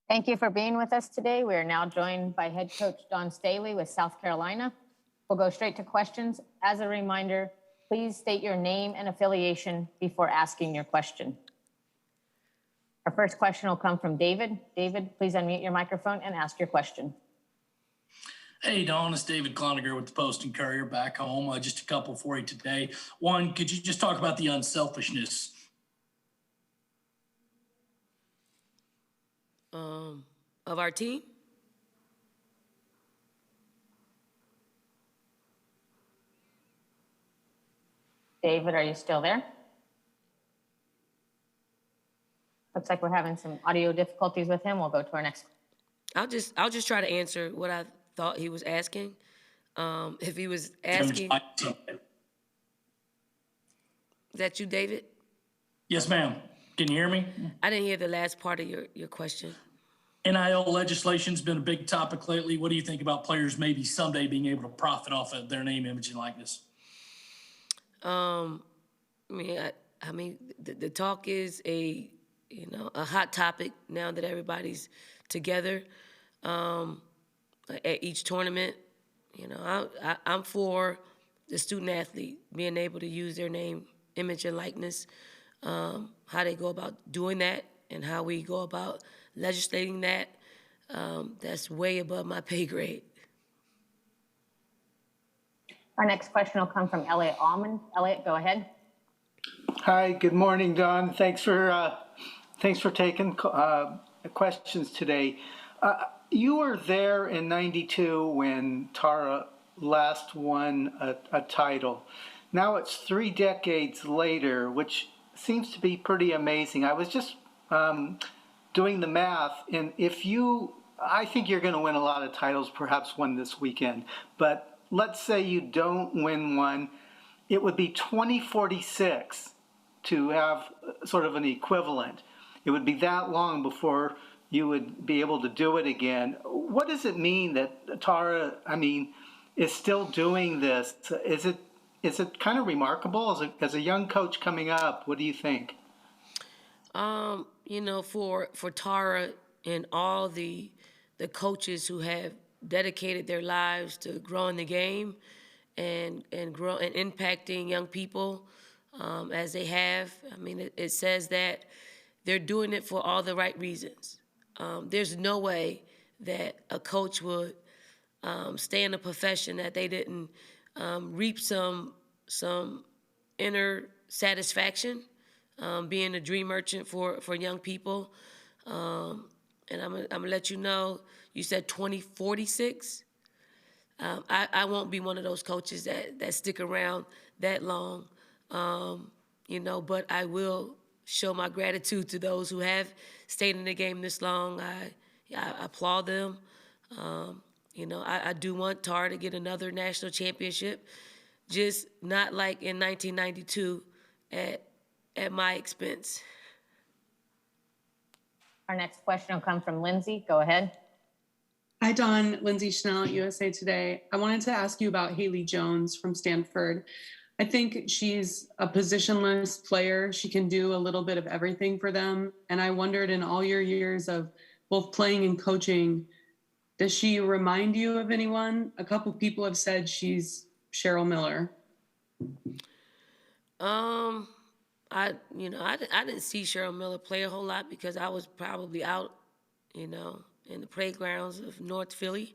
Thank you for being with us today. We are now joined by head coach Dawn Staley with South Carolina. We'll go straight to questions. As a reminder, please state your name and affiliation before asking your question. Our first question will come from David. David, please unmute your microphone and ask your question. Hey, Dawn, it's David Cloninger with the Post and Courier back home. Just a couple for you today. One, could you just talk about the unselfishness of our team? David, are you still there? Looks like we're having some audio difficulties with him. We'll go to our next. I'll just try to answer what I thought he was asking. If he was asking, is that you, David? Yes, ma'am. Can you hear me? I didn't hear the last part of your question. NIL legislation's been a big topic lately. What do you think about players maybe someday being able to profit off of their name, image, and likeness? I mean, the talk is a hot topic now that everybody's together at each tournament. I'm for the student athlete being able to use their name, image, and likeness. How they go about doing that and how we go about legislating that, that's way above my pay grade. Our next question will come from Elliot Allman. Elliot, go ahead. Hi, good morning, Dawn. Thanks for taking questions today. You were there in '92 when Tara last won a title. Now it's 3 decades later, which seems to be pretty amazing. I was just doing the math, and I think you're going to win a lot of titles, perhaps one this weekend, but let's say you don't win one, it would be 2046 to have sort of an equivalent. It would be that long before you would be able to do it again. What does it mean that Tara, is still doing this? Is it kind of remarkable as a young coach coming up? What do you think? For Tara and all the coaches who have dedicated their lives to growing the game and impacting young people as they have. It says that they're doing it for all the right reasons. There's no way that a coach would stay in a profession that they didn't reap some inner satisfaction, being a dream merchant for young people. And I'm gonna let you know, you said 2046. I won't be one of those coaches that stick around that long, but I will show my gratitude to those who have stayed in the game this long. I applaud them. I do want Tara to get another national championship, just not like in 1992 at my expense. Our next question will come from Lindsay. Go ahead. Hi, Dawn. Lindsay Schnell at USA Today. I wanted to ask you about Haley Jones from Stanford. I think she's a positionless player. She can do a little bit of everything for them. And I wondered, in all your years of both playing and coaching, does she remind you of anyone? A couple people have said she's Cheryl Miller. I didn't see Cheryl Miller play a whole lot because I was probably out, in the playgrounds of North Philly.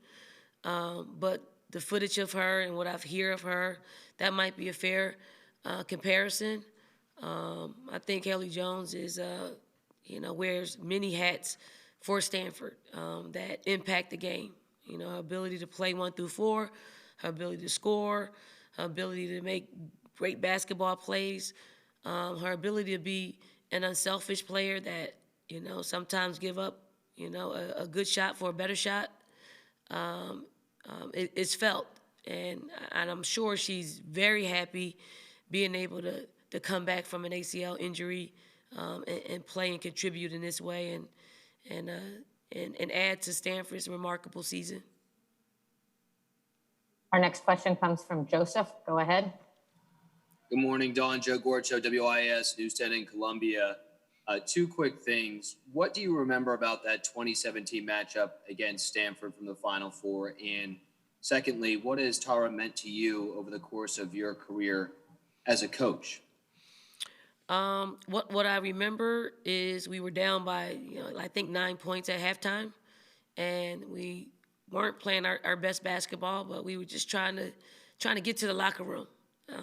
But the footage of her and what I've heard of her, that might be a fair comparison. I think Haley Jones is, wears many hats for Stanford that impact the game. Her ability to play 1 through 4, her ability to score, her ability to make great basketball plays, her ability to be an unselfish player that, sometimes give up, a good shot for a better shot. It's felt. And I'm sure she's very happy being able to come back from an ACL injury and play and contribute in this way and add to Stanford's remarkable season. Our next question comes from Joseph. Go ahead. Good morning, Dawn. Joe Gorcho, WIS News 10 in Columbia. Two quick things. What do you remember about that 2017 matchup against Stanford from the Final Four? And secondly, what has Tara meant to you over the course of your career as a coach? What I remember is we were down by, I think 9 points at halftime, and we weren't playing our best basketball, but we were just trying to get to the locker room,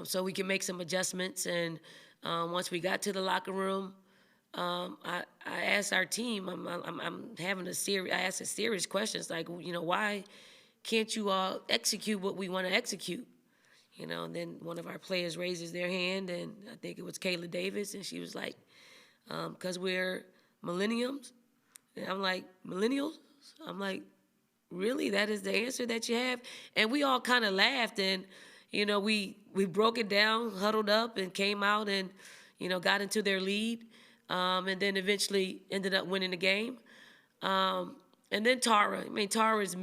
so we can make some adjustments. And once we got to the locker room, I asked our team, I'm having I asked a serious questions like, why can't you all execute what we want to execute? And then one of our players raises their hand, and I think it was Kayla Davis, and she was like, because we're millenniums. And I'm like, millennials? I'm like, really? That is the answer that you have? And we all kind of laughed, and, we broke it down, huddled up, and came out and, got into their lead, and then eventually ended up winning the game. And then Tara. Tara has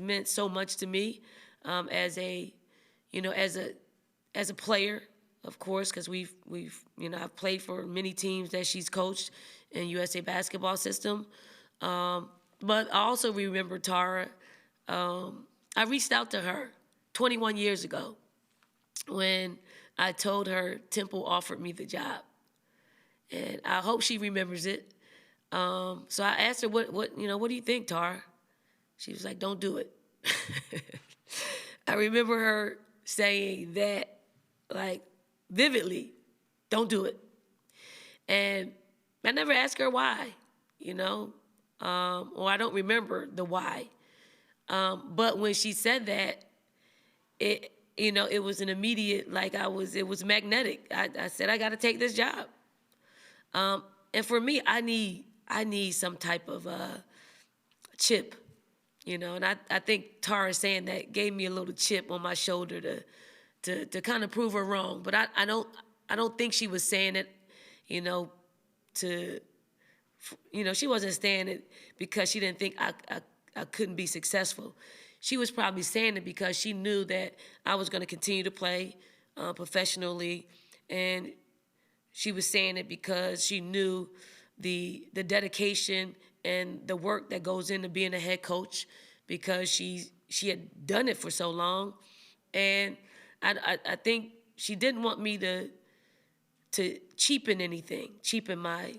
meant so much to me as a player, of course, because I've played for many teams that she's coached in USA basketball system. But I also remember Tara. I reached out to her 21 years ago when I told her Temple offered me the job, and I hope she remembers it. So I asked her, what do you think, Tara? She was like, don't do it. I remember her saying that, like, vividly, don't do it. And I never asked her why, or I don't remember the why. But when she said that, it was an immediate, like, it was magnetic. I said, I got to take this job. And for me, I need some type of chip. And I think Tara saying that gave me a little chip on my shoulder to kind of prove her wrong. But I don't think she was saying it, she wasn't saying it because she didn't think I couldn't be successful. She was probably saying it because she knew that I was going to continue to play professionally, and she was saying it because she knew the dedication and the work that goes into being a head coach, because she had done it for so long. And I think she didn't want me to cheapen anything, cheapen my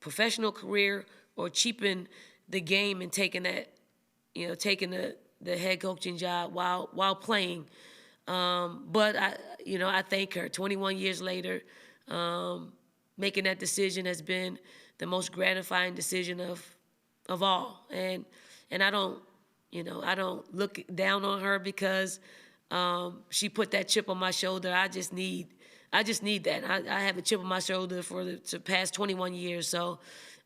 professional career, or cheapen the game and taking the head coaching job while playing. But I thank her. 21 years later, making that decision has been the most gratifying decision of all. And I don't look down on her because she put that chip on my shoulder. I just need that. I have a chip on my shoulder for the past 21 years. So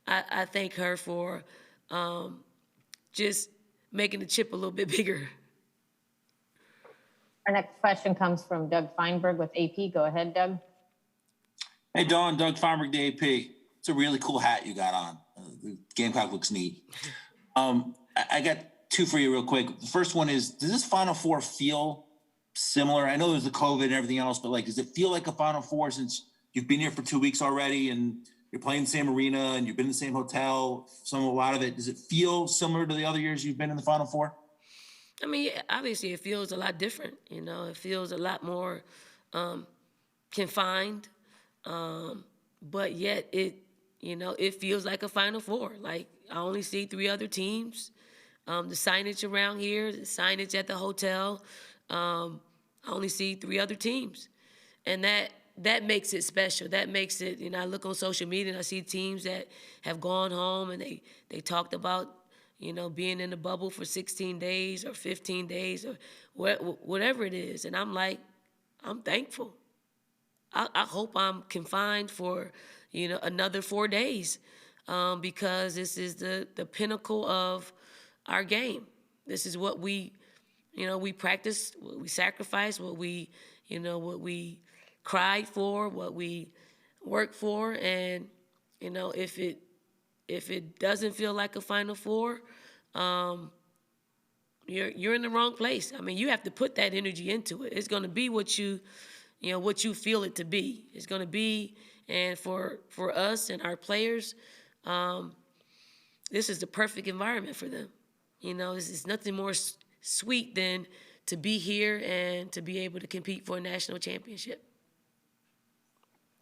I thank her for just making the chip a little bit bigger. Our next question comes from Doug Feinberg with AP. Go ahead, Doug. Hey, Dawn, Doug Feinberg, the AP. It's a really cool hat you got on. The Gamecock looks neat. I got two for you real quick. The first one is, does this Final Four feel similar? I know there's the COVID and everything else, but does it feel like a Final Four since you've been here for 2 weeks already and you're playing the same arena and you've been in the same hotel, a lot of it? Does it feel similar to the other years you've been in the Final Four? Obviously it feels a lot different. It feels a lot more confined, but yet it feels like a Final Four. Like, I only see 3 other teams. The signage around here, the signage at the hotel, I only see 3 other teams. And that makes it special. That makes it, I look on social media and I see teams that have gone home and they talked about, being in the bubble for 16 days or 15 days or whatever it is. And I'm like, I'm thankful. I hope I'm confined for, another 4 days, because this is the pinnacle of our game. This is what we practice, what we sacrifice, what we cried for, what we work for. And, if it doesn't feel like a Final Four, you're in the wrong place. You have to put that energy into it. It's going to be what you feel it to be. It's going to be And for us and our players, this is the perfect environment for them. You know, it's nothing more sweet than to be here and to be able to compete for a national championship.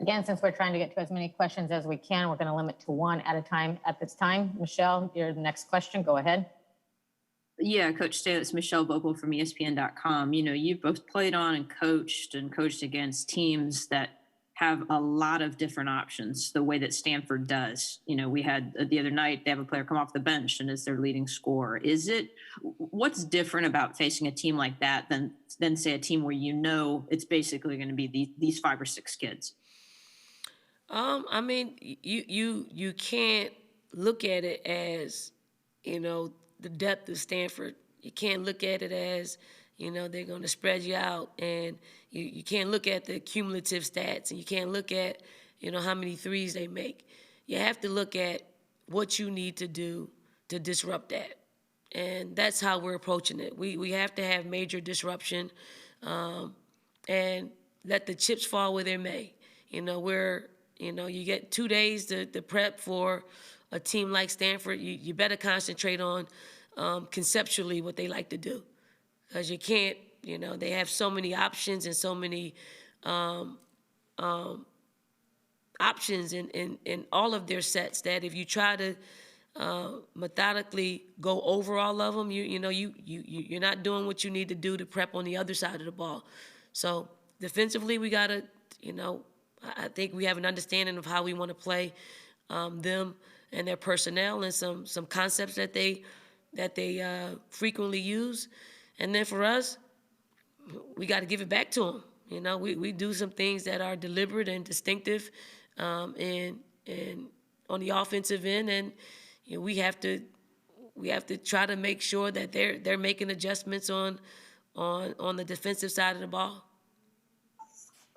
Again, since we're trying to get to as many questions as we can, we're going to limit to one at a time at this time. Michelle, your next question, go ahead. Yeah, Coach Staley, it's Michelle Vogel from ESPN.com. You know, you've both played on and coached against teams that have a lot of different options, the way that Stanford does. You know, we had the other night, they have a player come off the bench and is their leading scorer. What's different about facing a team like that than say a team where you know it's basically going to be these 5 or 6 kids? I mean, you can't look at it as, you know, the depth of Stanford. You can't look at it as, you know, they're going to spread you out, and you can't look at the cumulative stats, and you can't look at, you know, how many threes they make. You have to look at what you need to do to disrupt that, and that's how we're approaching it. We have to have major disruption, and let the chips fall where they may. You know, you get 2 days to prep for a team like Stanford. You better concentrate on conceptually what they like to do. Because you can't, you know, they have so many options and so many options in all of their sets that if you try to methodically go over all of them, you're not doing what you need to do to prep on the other side of the ball. So defensively, we got to, you know, I think we have an understanding of how we want to play them and their personnel and some concepts that they frequently use. And then for us, we got to give it back to them. You know, we do some things that are deliberate and distinctive, and on the offensive end, and you know, we have to try to make sure that they're making adjustments on the defensive side of the ball.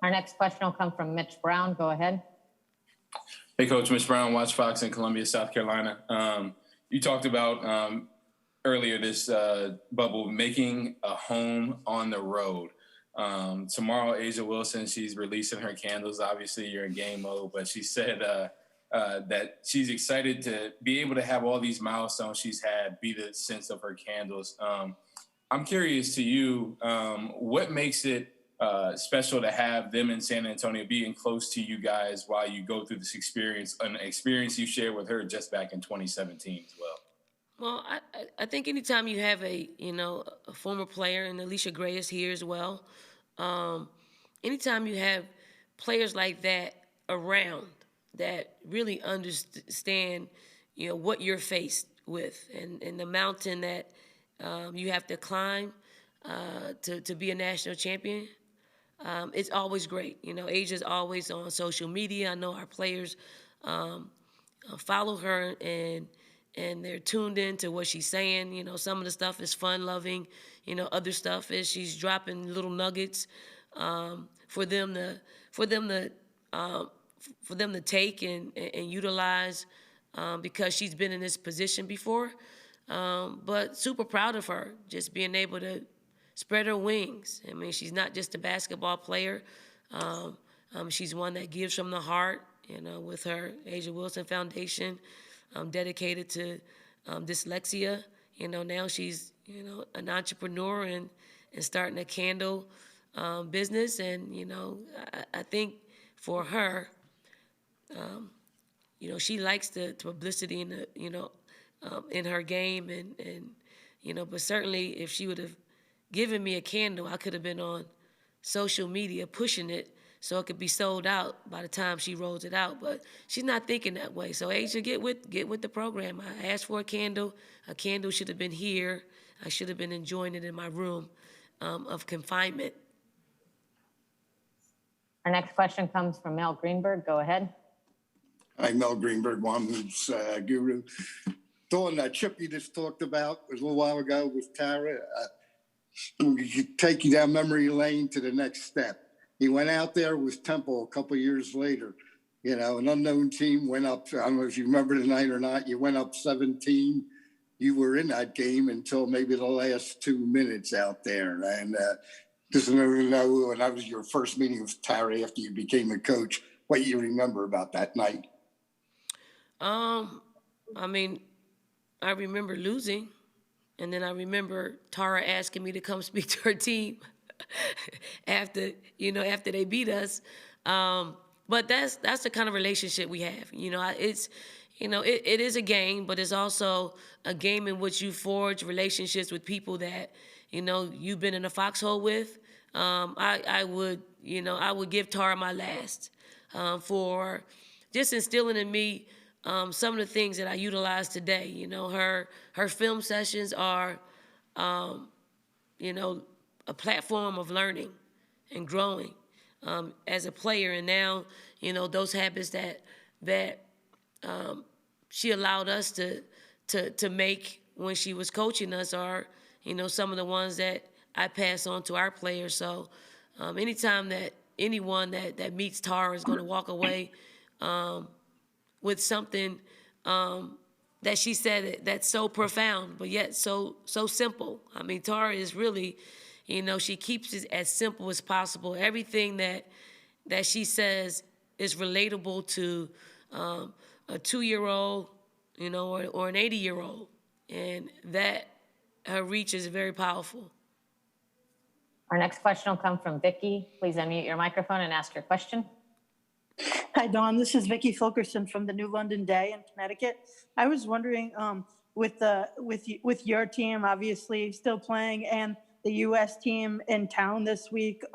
Our next question will come from Mitch Brown. Go ahead. Hey, Coach. Mitch Brown, Watch Fox in Columbia, South Carolina. You talked about earlier this bubble making a home on the road. Tomorrow, A'ja Wilson, she's releasing her candles. Obviously, you're in game mode, but she said that she's excited to be able to have all these milestones she's had be the sense of her candles. I'm curious to you, what makes it special to have them in San Antonio being close to you guys while you go through this experience, an experience you shared with her just back in 2017 as well? Well, I think anytime you have a former player, and Alicia Gray is here as well, anytime you have players like that around that really understand, you know, what you're faced with and the mountain that you have to climb to be a national champion, it's always great. You know, A'ja's always on social media. I know our players follow her and they're tuned in to what she's saying. You know, some of the stuff is fun-loving. You know, other stuff is she's dropping little nuggets for them to take and utilize because she's been in this position before. But super proud of her, just being able to spread her wings. I mean, she's not just a basketball player. She's one that gives from the heart, you know, with her A'ja Wilson Foundation. Dedicated to dyslexia. You know, now she's, you know, an entrepreneur and starting a candle business. And, you know, I think for her, you know, she likes the publicity in the, you know, in her game. And, you know, but certainly if she would have given me a candle, I could have been on social media pushing it so it could be sold out by the time she rolls it out. But she's not thinking that way. So A'ja, get with the program. I asked for a candle. A candle should have been here. I should have been enjoying it in my room of confinement. Our next question comes from Mel Greenberg. Go ahead. Hi, Mel Greenberg, One Hoops Guru. Dawn, that trip you just talked about a little while ago with Tara, take you down memory lane to the next step. He went out there with Temple a couple of years later. You know, an unknown team went up. I don't know if you remember the night or not. You went up 17. You were in that game until maybe the last 2 minutes out there. And just to know, and that was your first meeting with Tara after you became a coach. what you remember about that night. I mean, I remember losing, and then I remember Tara asking me to come speak to her team after they beat us. But that's the kind of relationship we have. It is a game, but it's also a game in which you forge relationships with people that, you've been in a foxhole with. I would give Tara my last for just instilling in me some of the things that I utilize today. Her film sessions are, a platform of learning and growing as a player. And now, those habits that she allowed us to make when she was coaching us are, some of the ones that I pass on to our players. So anytime that anyone that meets Tara is going to walk away with something that she said that's so profound, but yet so simple. I mean, Tara is really, she keeps it as simple as possible. Everything that she says is relatable to a 2-year-old, or an 80-year-old, and that her reach is very powerful. Our next question will come from Vicky. Please unmute your microphone and ask your question. Hi, Dawn. This is Vicky Fulkerson from the New London Day in Connecticut. I was wondering, with your team obviously still playing and the U.S. team in town this week,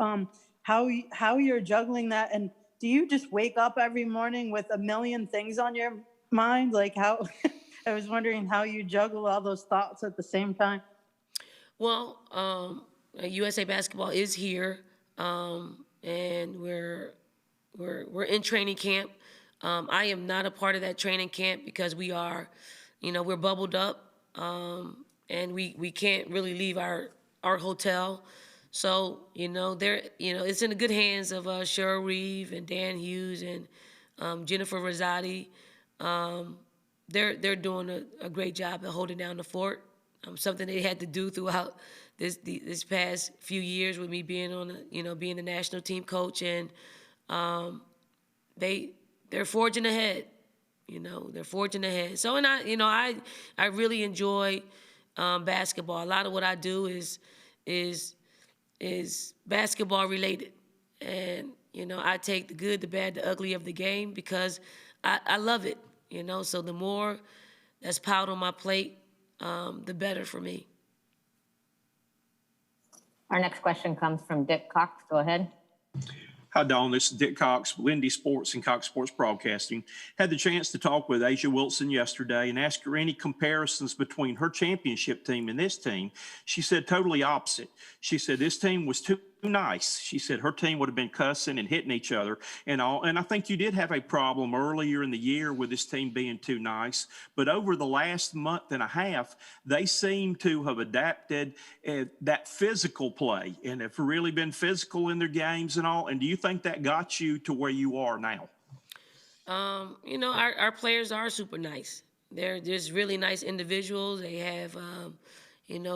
how you're juggling that, and do you just wake up every morning with a million things on your mind? Like how? I was wondering how you juggle all those thoughts at the same time. Well, USA Basketball is here, and we're in training camp. I am not a part of that training camp because we are, we're bubbled up, and we can't really leave our hotel. So, it's in the good hands of Cheryl Reeve and Dan Hughes and Jennifer Rosati. They're doing a great job at holding down the fort. Something they had to do throughout this past few years with me being being the national team coach, and they're forging ahead. They're forging ahead. So, and I really enjoy basketball. A lot of what I do is basketball related, and I take the good, the bad, the ugly of the game because I love it. So the more that's piled on my plate, the better for me. Our next question comes from Dick Cox. Go ahead. Hi, Dawn. This is Dick Cox, Lindy Sports and Cox Sports Broadcasting. Had the chance to talk with Asia Wilson yesterday and ask her any comparisons between her championship team and this team. She said totally opposite. She said this team was too nice. She said her team would have been cussing and hitting each other and all. And I think you did have a problem earlier in the year with this team being too nice. But over the last month and a half, they seem to have adapted that physical play and have really been physical in their games and all. And do you think that got you to where you are now? Our players are super nice. They're just really nice individuals. They have,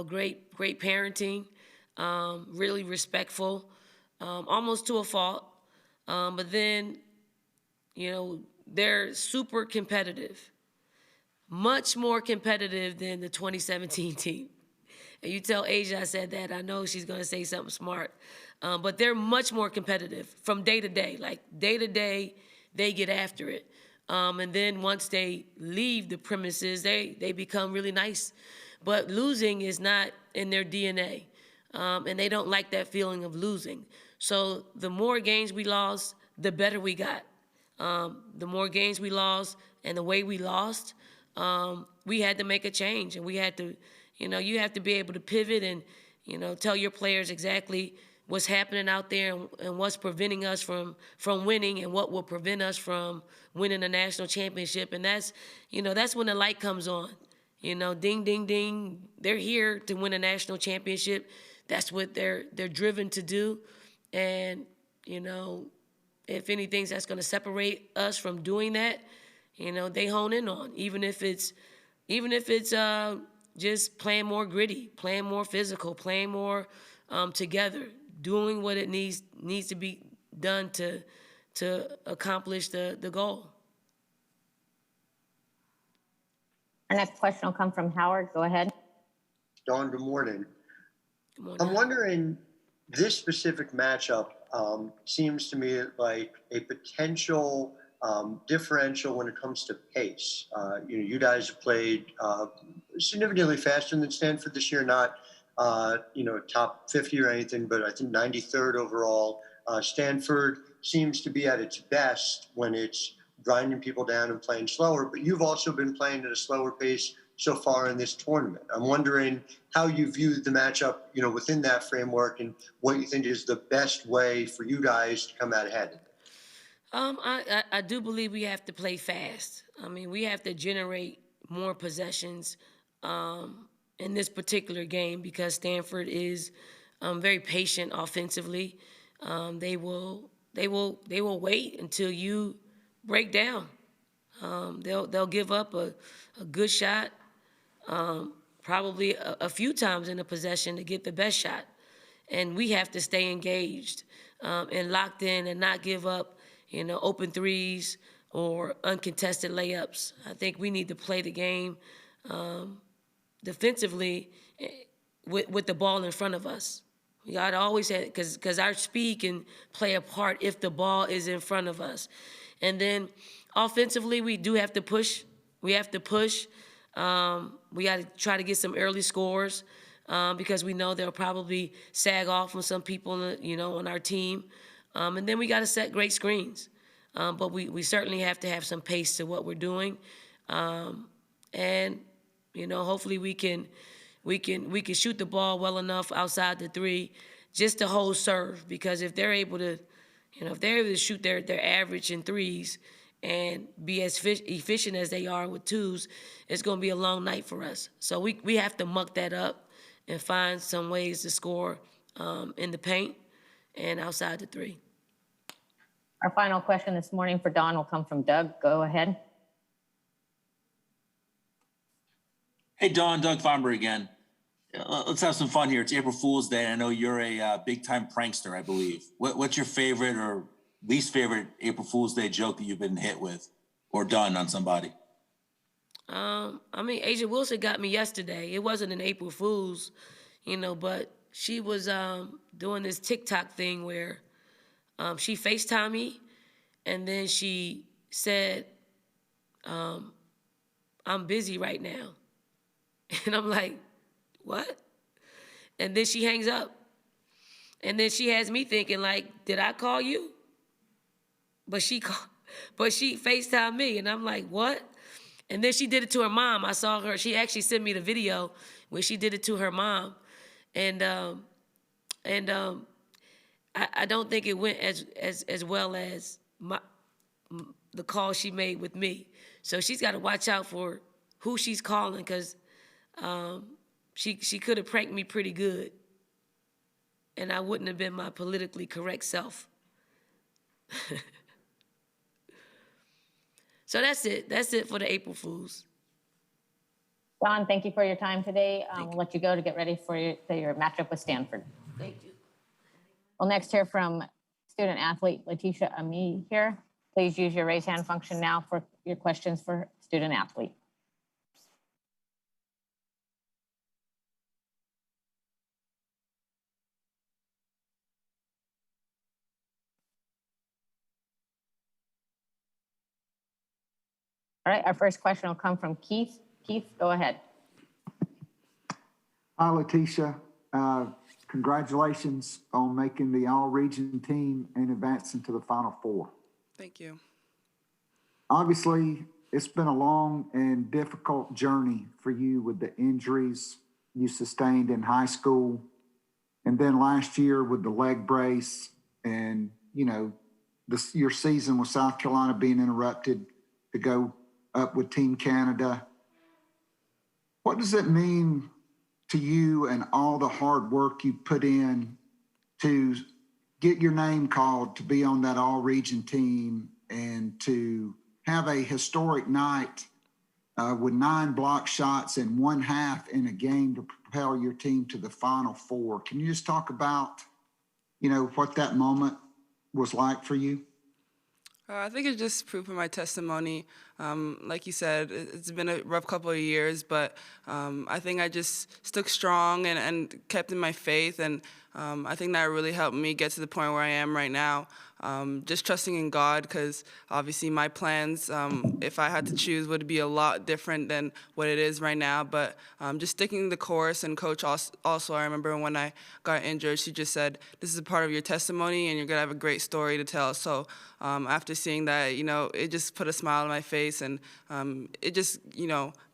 great parenting. Really respectful, almost to a fault. But then, they're super competitive, much more competitive than the 2017 team. And you tell Asia I said that, I know she's going to say something smart. But they're much more competitive from day to day. Like day to day, they get after it. And then once they leave the premises, they become really nice. But losing is not in their DNA. And they don't like that feeling of losing. So the more games we lost, the better we got. The more games we lost and the way we lost, we had to make a change. And we had to, you have to be able to pivot and, tell your players exactly what's happening out there and what's preventing us from winning and what will prevent us from winning a national championship. And that's when the light comes on. Ding, ding, ding. They're here to win a national championship. That's what they're driven to do. And, if anything that's going to separate us from doing that, they hone in on, even if it's just playing more gritty, playing more physical, playing more together, doing what it needs to be done to to accomplish the goal. Our next question will come from Howard. Go ahead. Dawn, good morning. Good morning. I'm wondering, this specific matchup seems to me like a potential differential when it comes to pace. You guys have played significantly faster than Stanford this year, not top 50 or anything, but I think 93rd overall. Stanford seems to be at its best when it's grinding people down and playing slower, but you've also been playing at a slower pace so far in this tournament. I'm wondering how you view the matchup, within that framework, and what you think is the best way for you guys to come out ahead. I do believe we have to play fast. I mean, we have to generate more possessions in this particular game because Stanford is very patient offensively. They will wait until you break down. They'll give up a good shot, probably a few times in a possession to get the best shot. And we have to stay engaged and locked in and not give up, open threes or uncontested layups. I think we need to play the game defensively with the ball in front of us. We got to always have, because our speed can play a part if the ball is in front of us. And then offensively, we do have to push. We have to push. We got to try to get some early scores because we know they'll probably sag off on some people, on our team. And then we got to set great screens. But we certainly have to have some pace to what we're doing. And, hopefully we can shoot the ball well enough outside the three just to hold serve. Because if they're able to, shoot their average in threes and be as efficient as they are with twos, it's going to be a long night for us. So we have to muck that up and find some ways to score in the paint and outside the three. Our final question this morning for Dawn will come from Doug. Go ahead. Hey, Dawn, Doug Feinberg again. Let's have some fun here. It's April Fool's Day. I know you're a big-time prankster, I believe. What's your favorite or least favorite April Fool's Day joke that you've been hit with or done on somebody? Asia Wilson got me yesterday. It wasn't an April Fool's, but she was doing this TikTok thing where she FaceTimed me, and then she said, I'm busy right now. And I'm like, what? And then she hangs up. And then she has me thinking, like, did I call you? But she FaceTimed me, and I'm like, what? And then she did it to her mom. I saw her. She actually sent me the video where she did it to her mom. And I don't think it went as well as the call she made with me. So she's got to watch out for who she's calling because she could have pranked me pretty good, and I wouldn't have been my politically correct self. So that's it. That's it for the April Fools. Dawn, thank you for your time today. We'll let you go to get ready for your matchup with Stanford. Thank you. We'll next hear from student athlete Letitia Ami here. Please use your raise hand function now for your questions for student athlete. All right, our first question will come from Keith. Keith, go ahead. Hi, Letitia. Congratulations on making the all-region team and advancing to the Final Four. Thank you. Obviously, it's been a long and difficult journey for you with the injuries you sustained in high school, and then last year with the leg brace and, your season with South Carolina being interrupted to go up with Team Canada. What does it mean to you and all the hard work you put in to get your name called to be on that all-region team and to have a historic night with 9 block shots and 1/2 in a game to propel your team to the Final Four? Can you just talk about, what that moment was like for you? I think it's just proof of my testimony. Like you said, it's been a rough couple of years, but I think I just stuck strong and kept in my faith, and I think that really helped me get to the point where I am right now. Just trusting in God, because obviously my plans, if I had to choose, would be a lot different than what it is right now. But just sticking the course, and Coach also, I remember when I got injured, she just said, "This is a part of your testimony, and you're gonna have a great story to tell." So after seeing that, it just put a smile on my face, and it just,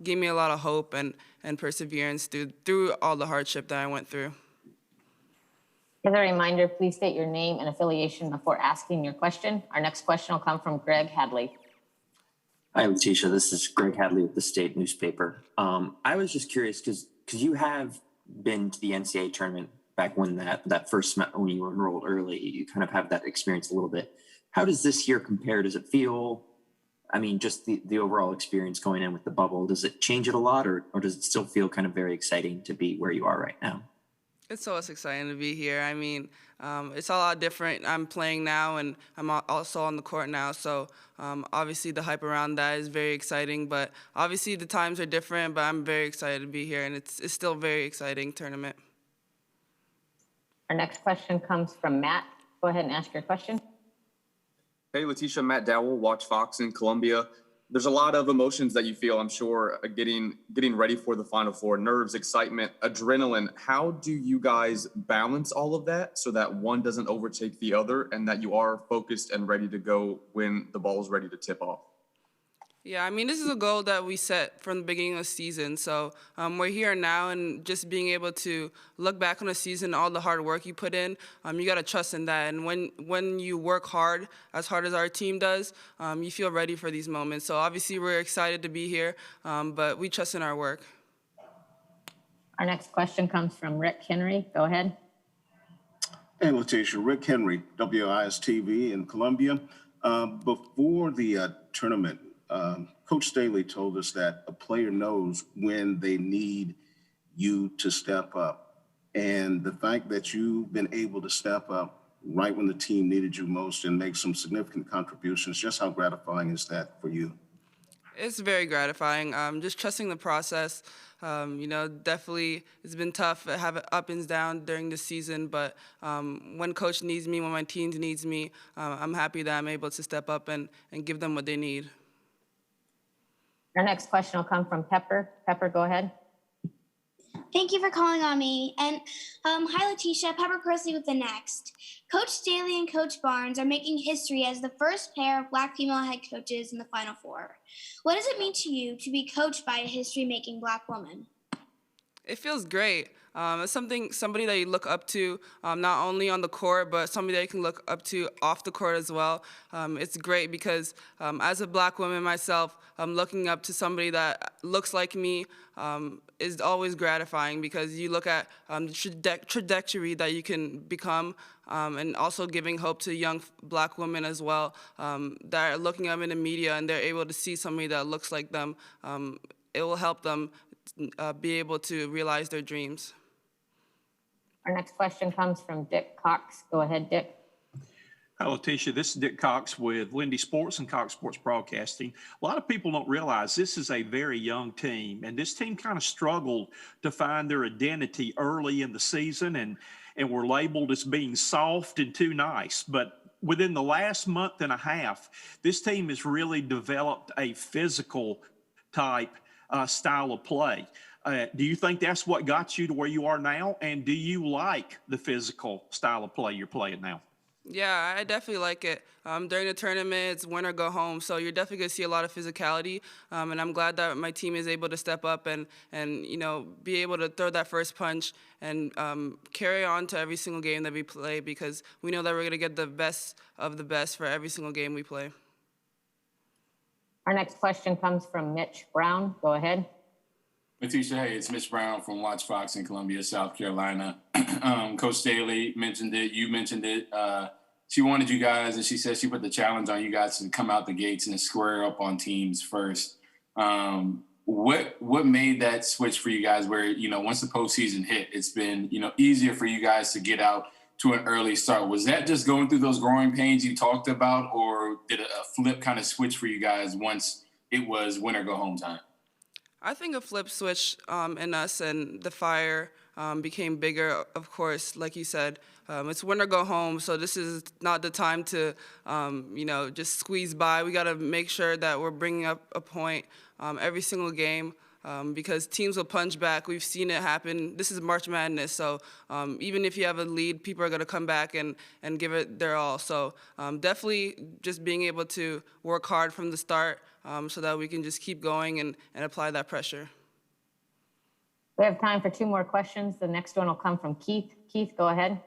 gave me a lot of hope and perseverance through all the hardship that I went through. As a reminder, please state your name and affiliation before asking your question. Our next question will come from Greg Hadley. Hi, Letitia. This is Greg Hadley with the State Newspaper. I was just curious because you have been to the NCAA tournament back when when you were enrolled early. You kind of have that experience a little bit. How does this year compare? Does it feel, just the overall experience going in with the bubble, does it change it a lot, or does it still feel kind of very exciting to be where you are right now? It's always exciting to be here. It's a lot different. I'm playing now, and I'm also on the court now. So obviously the hype around that is very exciting. But obviously the times are different. But I'm very excited to be here, and it's still a very exciting tournament. Our next question comes from Matt. Go ahead and ask your question. Hey, Letitia, Matt Dowell, Watch Fox in Columbia. There's a lot of emotions that you feel, I'm sure, getting ready for the Final Four, nerves, excitement, adrenaline. How do you guys balance all of that so that one doesn't overtake the other and that you are focused and ready to go when the ball is ready to tip off? Yeah, this is a goal that we set from the beginning of the season. So we're here now, and just being able to look back on the season, all the hard work you put in, you got to trust in that. And when you work hard as our team does, you feel ready for these moments. So obviously we're excited to be here, but we trust in our work. Our next question comes from Rick Henry. Go ahead. Hey, Letitia. Rick Henry, WIS-TV in Columbia. Before the tournament, Coach Staley told us that a player knows when they need you to step up. And the fact that you've been able to step up right when the team needed you most and make some significant contributions, just how gratifying is that for you? It's very gratifying. Just trusting the process. Definitely it's been tough to have ups and downs during the season, but when Coach needs me, when my team needs me, I'm happy that I'm able to step up and give them what they need. Our next question will come from Pepper. Pepper, go ahead. Thank you for calling on me. And hi, Letitia. Pepper Persley with The Next. Coach Staley and Coach Barnes are making history as the first pair of Black female head coaches in the Final Four. What does it mean to you to be coached by a history-making Black woman? It feels great. It's somebody that you look up to, not only on the court, but somebody that you can look up to off the court as well. It's great because as a Black woman myself, looking up to somebody that looks like me is always gratifying, because you look at the trajectory that you can become, and also giving hope to young Black women as well that are looking up in the media and they're able to see somebody that looks like them. It will help them be able to realize their dreams. Our next question comes from Dick Cox. Go ahead, Dick. Hi, Letitia. This is Dick Cox with Lindy Sports and Cox Sports Broadcasting. A lot of people don't realize this is a very young team, and this team kind of struggled to find their identity early in the season, and were labeled as being soft and too nice. But within the last month and a half, this team has really developed a physical type style of play. Do you think that's what got you to where you are now? And do you like the physical style of play you're playing now? Yeah, I definitely like it. During the tournament, it's win or go home, so you're definitely going to see a lot of physicality, and I'm glad that my team is able to step up and be able to throw that first punch and carry on to every single game that we play, because we know that we're going to get the best of the best for every single game we play. Our next question comes from Mitch Brown. Go ahead. Letitia, hey, it's Mitch Brown from Watch Fox in Columbia, South Carolina. Coach Staley mentioned it. You mentioned it. She wanted you guys, and she said she put the challenge on you guys to come out the gates and square up on teams first. What made that switch for you guys where, once the postseason hit, it's been, easier for you guys to get out to an early start. Was that just going through those growing pains you talked about, or did a flip kind of switch for you guys once it was win or go home time? I think a flip switch in us, and the fire became bigger, of course, like you said. It's win or go home, so this is not the time to, just squeeze by. We got to make sure that we're bringing up a point every single game. Because teams will punch back. We've seen it happen. This is March Madness, so even if you have a lead, people are going to come back and give it their all. So definitely just being able to work hard from the start so that we can just keep going and apply that pressure. We have time for 2 more questions. The next one will come from Keith. Keith, go ahead.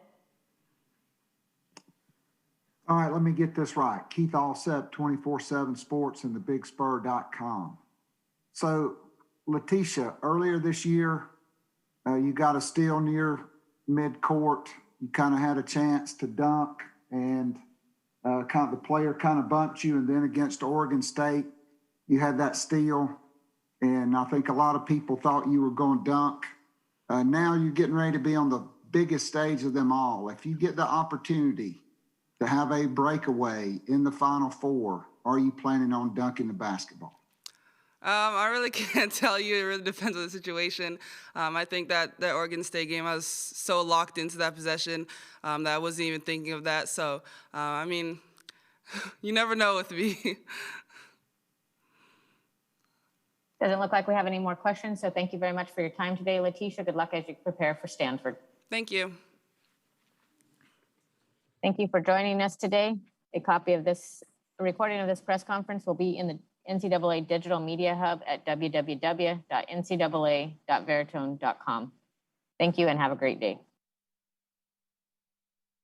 All right, let me get this right. Keith Allsep, 24/7 Sports and thebigspur.com. So, Letitia, earlier this year, you got a steal near midcourt. You kind of had a chance to dunk, and the player kind of bumped you. And then against Oregon State, you had that steal, and I think a lot of people thought you were going to dunk. Now you're getting ready to be on the biggest stage of them all. If you get the opportunity to have a breakaway in the Final Four, are you planning on dunking the basketball? I really can't tell you. It really depends on the situation. I think that Oregon State game, I was so locked into that possession that I wasn't even thinking of that. So, you never know with me. Doesn't look like we have any more questions, so thank you very much for your time today, Letitia. Good luck as you prepare for Stanford. Thank you. Thank you for joining us today. A recording of this press conference will be in the NCAA Digital Media Hub at www.ncaa.veritone.com. Thank you and have a great day.